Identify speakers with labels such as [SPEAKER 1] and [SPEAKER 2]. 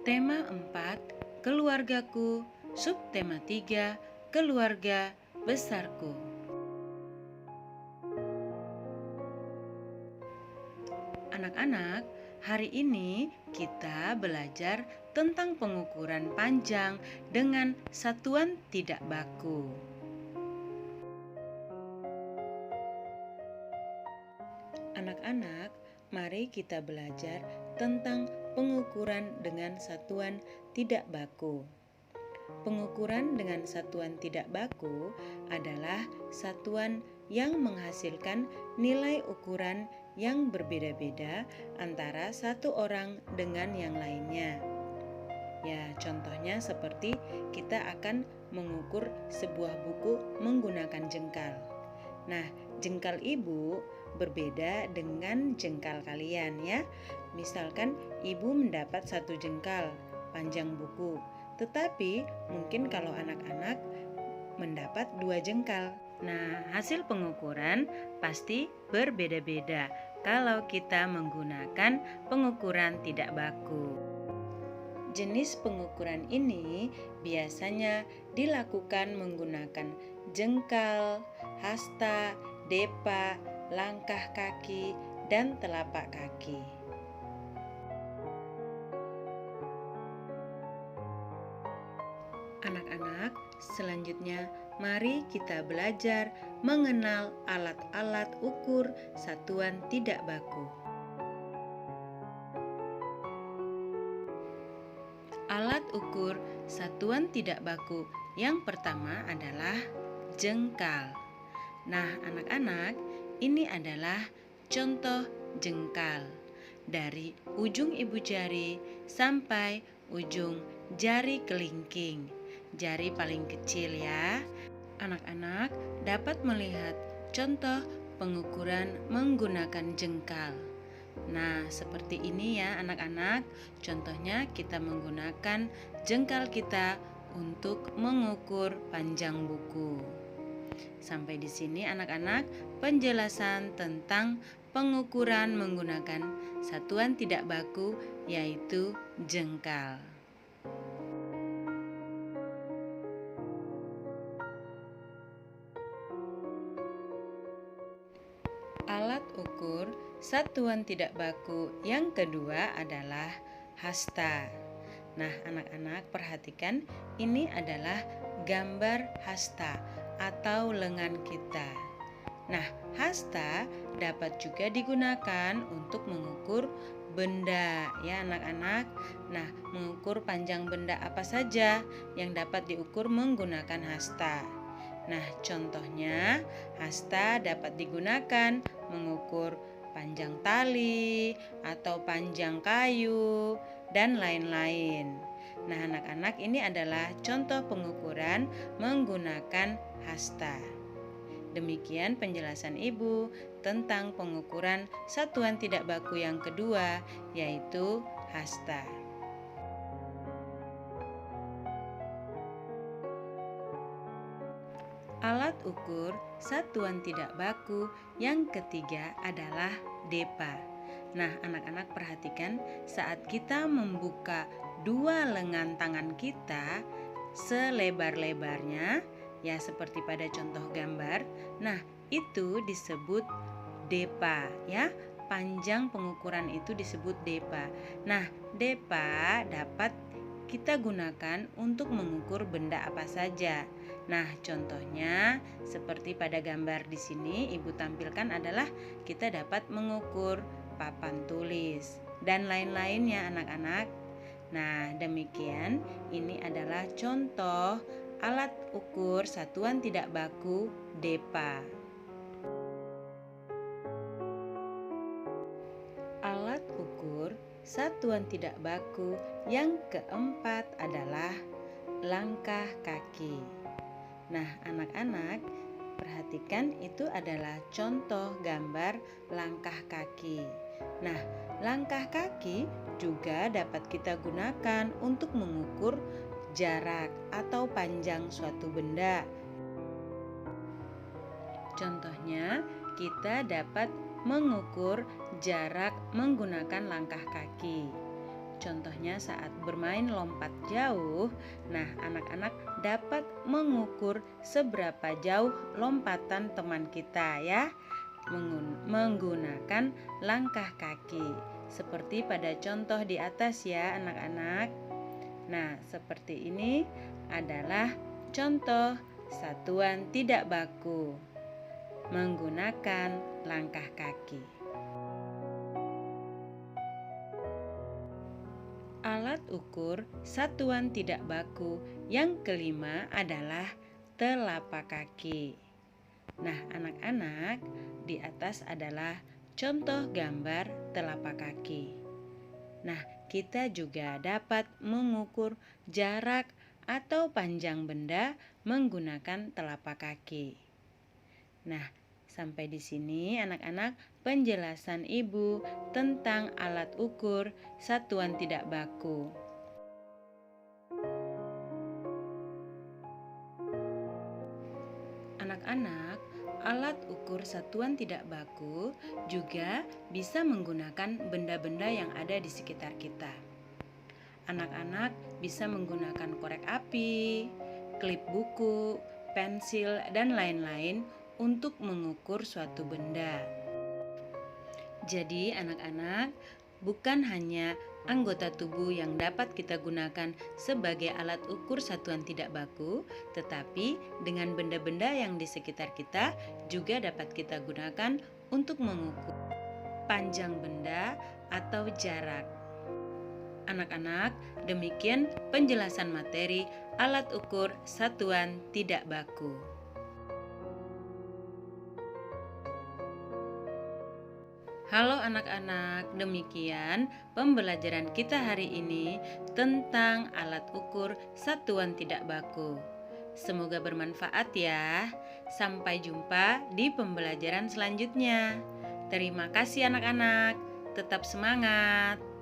[SPEAKER 1] Tema 4, keluargaku. Subtema 3, keluarga besarku. Anak-anak, hari ini kita belajar tentang pengukuran panjang dengan satuan tidak baku. Anak-anak, mari kita belajar tentang pengukuran dengan satuan tidak baku. Pengukuran dengan satuan tidak baku adalah satuan yang menghasilkan nilai ukuran yang berbeda-beda antara satu orang dengan yang lainnya. Ya, contohnya seperti kita akan mengukur sebuah buku menggunakan jengkal. Nah, jengkal ibu berbeda dengan jengkal kalian ya. Misalkan ibu mendapat 1 jengkal panjang buku, tetapi mungkin kalau anak-anak mendapat 2 jengkal. Nah, hasil pengukuran pasti berbeda-beda kalau kita menggunakan pengukuran tidak baku. Jenis pengukuran ini biasanya dilakukan menggunakan jengkal, hasta, depa, langkah kaki, dan telapak kaki. Anak-anak, selanjutnya mari kita belajar mengenal alat-alat ukur satuan tidak baku. Alat ukur satuan tidak baku yang pertama adalah jengkal. Nah, anak-anak, ini adalah contoh jengkal. Dari ujung ibu jari sampai ujung jari kelingking. Jari paling kecil ya. Anak-anak dapat melihat contoh pengukuran menggunakan jengkal. Nah, seperti ini ya anak-anak. Contohnya kita menggunakan jengkal kita untuk mengukur panjang buku. Sampai di sini anak-anak penjelasan tentang pengukuran menggunakan satuan tidak baku yaitu jengkal. Alat ukur satuan tidak baku yang kedua adalah hasta. Nah, anak-anak perhatikan, ini adalah gambar hasta atau lengan kita. Nah, hasta dapat juga digunakan untuk mengukur benda ya anak-anak. Nah, mengukur panjang benda apa saja yang dapat diukur menggunakan hasta. Nah, contohnya hasta dapat digunakan mengukur panjang tali atau panjang kayu dan lain-lain. Nah, anak-anak, ini adalah contoh pengukuran menggunakan hasta. Demikian penjelasan Ibu tentang pengukuran satuan tidak baku yang kedua, yaitu hasta. Alat ukur satuan tidak baku yang ketiga adalah depa. Nah, anak-anak perhatikan saat kita membuka dua lengan tangan kita selebar-lebarnya, ya seperti pada contoh gambar. Nah, itu disebut depa ya. Panjang pengukuran itu disebut depa. Nah, depa dapat kita gunakan untuk mengukur benda apa saja. Nah, contohnya seperti pada gambar di sini Ibu tampilkan adalah kita dapat mengukur papan tulis dan lain-lainnya anak-anak. Nah, demikian ini adalah contoh alat ukur satuan tidak baku depa. Alat ukur satuan tidak baku yang keempat adalah langkah kaki. Nah, anak-anak perhatikan, itu adalah contoh gambar langkah kaki. Nah, langkah kaki juga dapat kita gunakan untuk mengukur jarak atau panjang suatu benda. Contohnya, kita dapat mengukur jarak menggunakan langkah kaki. Contohnya saat bermain lompat jauh, nah anak-anak dapat mengukur seberapa jauh lompatan teman kita ya, menggunakan langkah kaki. Seperti pada contoh di atas ya anak-anak. Nah, seperti ini adalah contoh satuan tidak baku menggunakan langkah kaki. Alat ukur satuan tidak baku yang kelima adalah telapak kaki. Nah, anak-anak, di atas adalah contoh gambar telapak kaki. Nah, kita juga dapat mengukur jarak atau panjang benda menggunakan telapak kaki. Nah, sampai di sini anak-anak penjelasan Ibu tentang alat ukur satuan tidak baku. Anak-anak, alat ukur satuan tidak baku juga bisa menggunakan benda-benda yang ada di sekitar kita. Anak-anak bisa menggunakan korek api, klip buku, pensil, dan lain-lain untuk mengukur suatu benda. Jadi anak-anak, bukan hanya anggota tubuh yang dapat kita gunakan sebagai alat ukur satuan tidak baku, tetapi dengan benda-benda yang di sekitar kita juga dapat kita gunakan untuk mengukur panjang benda atau jarak. Anak-anak, demikian penjelasan materi alat ukur satuan tidak baku. Halo anak-anak, demikian pembelajaran kita hari ini tentang alat ukur satuan tidak baku. Semoga bermanfaat ya. Sampai jumpa di pembelajaran selanjutnya. Terima kasih anak-anak. Tetap semangat.